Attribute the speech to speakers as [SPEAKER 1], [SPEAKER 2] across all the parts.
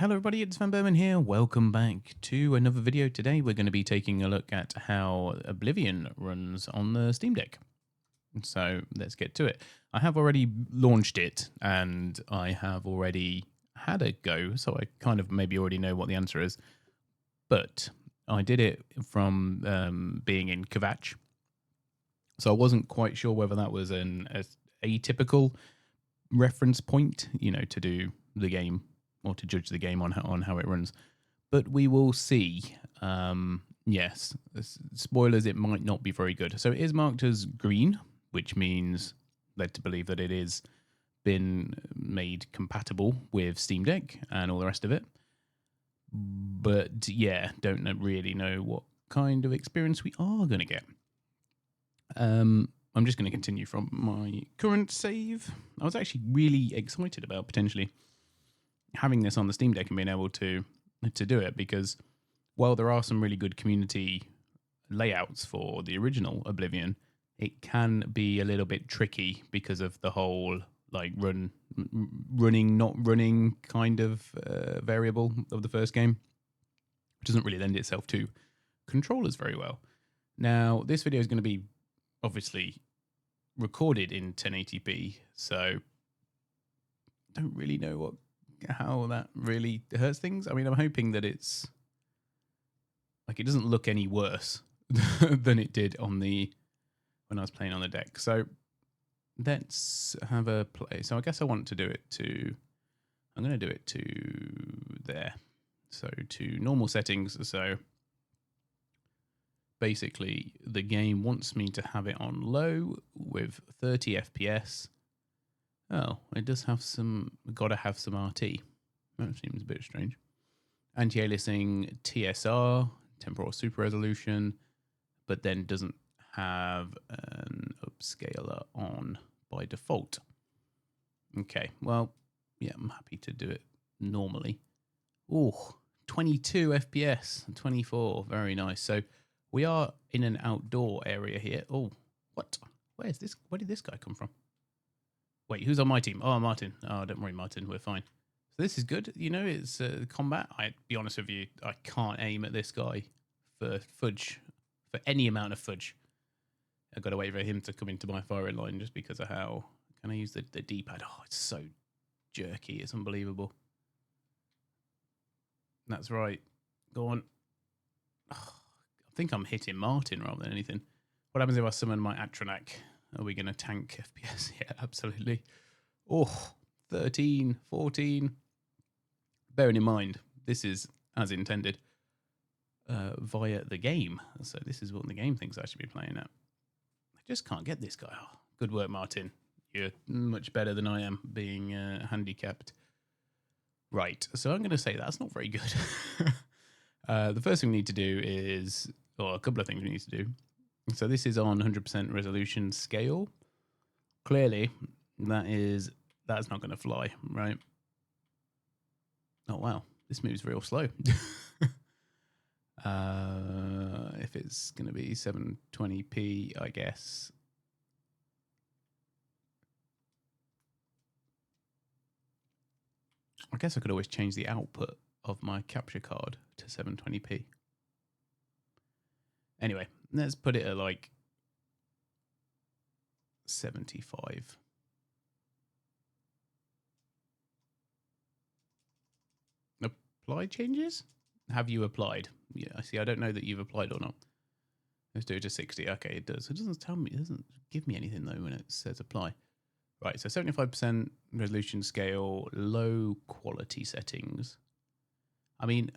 [SPEAKER 1] Hello everybody, it's vanburman here. Welcome back to another video. Today we're going to be taking a look at how Oblivion runs on the Steam Deck. So let's get to it. I have already launched it and I have already had a go, so I kind of maybe already know what the answer is. But I did it from being in Kvatch. So I wasn't quite sure whether that was an atypical reference point, you know, to do the game or to judge the game on how it runs. But we will see. Yes, spoilers, it might not be very good. So it is marked as green, which means led to believe that it is been made compatible with Steam Deck and all the rest of it. But yeah, don't really know what kind of experience we are going to get. I'm just going to continue from my current save. I was actually really excited about potentially having this on the Steam Deck and being able to do it, because while there are some really good community layouts for the original Oblivion, it can be a little bit tricky because of the whole like running not running kind of variable of the first game, which doesn't really lend itself to controllers very well. Now this video is going to be obviously recorded in 1080p, so don't really know how that really hurts things. I mean, I'm hoping that it's like it doesn't look any worse than it did on when I was playing on the deck. So let's have a play. So I guess I want to do it to, I'm going to do it to there. So to normal settings. So basically the game wants me to have it on low with 30 FPS. Oh, it does have some, gotta have some RT. That seems a bit strange. Anti-aliasing TSR, temporal super resolution, but then doesn't have an upscaler on by default. Okay, well, yeah, I'm happy to do it normally. Oh, 22 FPS, 24, very nice. So we are in an outdoor area here. Oh, what? Where's this? Where did this guy come from? Wait, who's on my team? Oh, Martin. Oh, don't worry, Martin. We're fine. So this is good. You know, it's combat. I'll be honest with you, I can't aim at this guy for fudge, for any amount of fudge. I've got to wait for him to come into my firing line just because of how... Can I use the D-pad? Oh, it's so jerky. It's unbelievable. That's right. Go on. Oh, I think I'm hitting Martin rather than anything. What happens if I summon my Atronak? Are we going to tank FPS? Yeah, absolutely. Oh, 13, 14. Bearing in mind, this is as intended via the game. So this is what the game thinks I should be playing at. I just can't get this guy. Oh, good work, Martin. You're much better than I am being handicapped. Right, so I'm going to say that's not very good. The first thing we need to do is, or a couple of things we need to do. So this is on 100% resolution scale. Clearly, that's not going to fly, right? Oh, wow. This moves real slow. If it's going to be 720p, I guess. I guess I could always change the output of my capture card to 720p. Anyway, let's put it at like 75. Apply changes? Have you applied? Yeah, I see. I don't know that you've applied or not. Let's do it to 60. Okay, it does. It doesn't tell me. It doesn't give me anything though when it says apply. Right, so 75% resolution scale, low quality settings. I mean,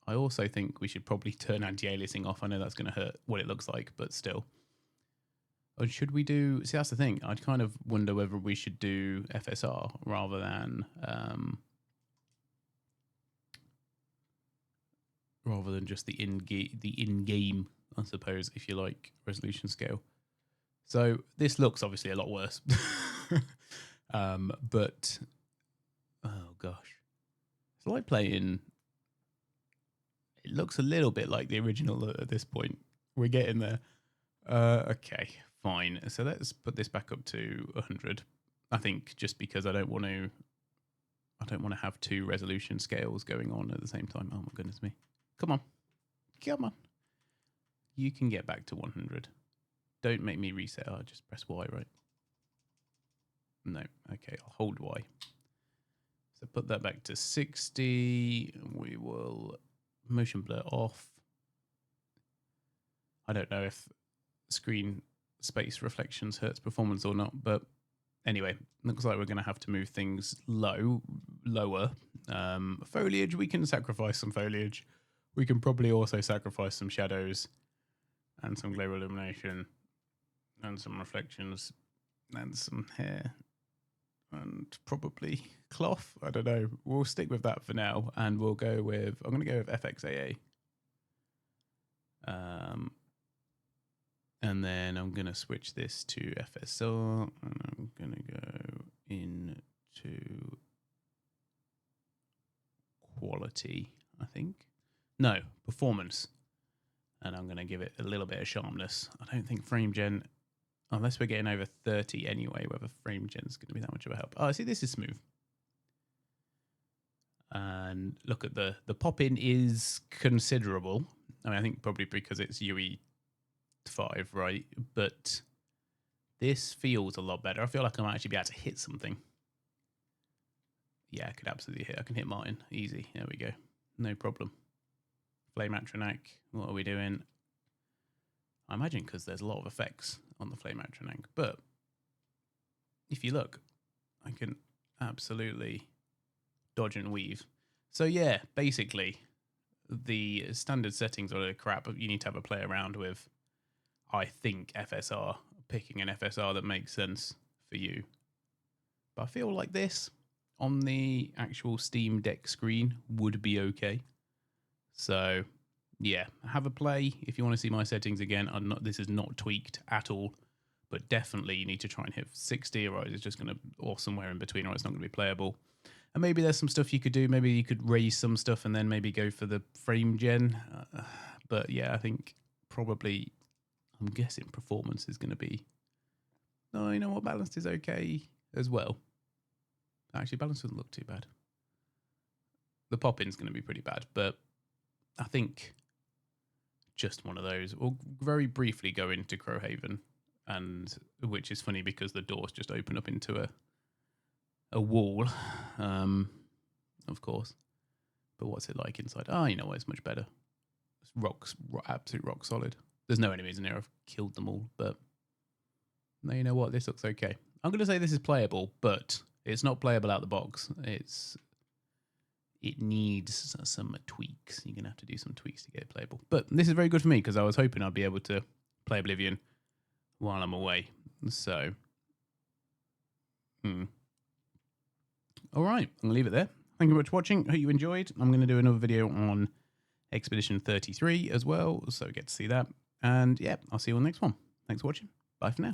[SPEAKER 1] I also think we should probably turn anti-aliasing off. I know that's going to hurt what it looks like, but still. Or should we do... See, that's the thing. I'd kind of wonder whether we should do FSR rather than just the in-game, I suppose, if you like, resolution scale. So this looks obviously a lot worse. But, oh gosh. It's like playing... It looks a little bit like the original at this point. We're getting there. Okay, fine. So let's put this back up to 100. I think just because I don't want don't want to have 2 resolution scales going on at the same time. Oh my goodness me. Come on. Come on. You can get back to 100. Don't make me reset. I'll just press Y, right? No. Okay, I'll hold Y. So put that back to 60. We will motion blur off. I don't know if screen space reflections hurts performance or not, but anyway, looks like we're going to have to move things lower. Foliage, we can sacrifice some foliage. We can probably also sacrifice some shadows and some glare illumination and some reflections and some hair and probably cloth. I don't know. We'll stick with that for now, and we'll go with, I'm going to go with FXAA. And then I'm going to switch this to FSR, and I'm going to go into quality, I think. No, performance. And I'm going to give it a little bit of sharpness. I don't think frame gen, unless we're getting over 30 anyway, whether frame gen is going to be that much of a help. Oh, see, this is smooth. And look at the pop-in is considerable. I mean, I think probably because it's UE5, right? But this feels a lot better. I feel like I might actually be able to hit something. Yeah, I could absolutely hit. I can hit Martin. Easy. There we go. No problem. Flame Atronac. What are we doing? I imagine because there's a lot of effects on the Flame Atronac. But if you look, I can absolutely dodge and weave. So yeah, basically, the standard settings are crap. You need to have a play around with, I think, FSR. Picking an FSR that makes sense for you. But I feel like this on the actual Steam Deck screen would be okay. So yeah, have a play if you want to see my settings again. This is not tweaked at all, but definitely you need to try and hit 60, or it's just going to, or somewhere in between, or it's not going to be playable. And maybe there's some stuff you could do. Maybe you could raise some stuff and then maybe go for the frame gen. But yeah, I think probably, I'm guessing performance is going to be, no, you know what, balanced is okay as well. Actually, balance doesn't look too bad. The pop-in's going to be pretty bad, but I think just one of those. We'll very briefly go into Crowhaven, and which is funny because the doors just open up into a wall, of course. But what's it like inside? Oh, you know what? It's much better. It's absolute rock solid. There's no enemies in here. I've killed them all, but no, you know what? This looks okay. I'm going to say this is playable, but it's not playable out the box. It needs some tweaks. You're going to have to do some tweaks to get it playable. But this is very good for me because I was hoping I'd be able to play Oblivion while I'm away. So, all right, I'm going to leave it there. Thank you very much for watching. Hope you enjoyed. I'm going to do another video on Expedition 33 as well, so get to see that. And yeah, I'll see you on the next one. Thanks for watching. Bye for now.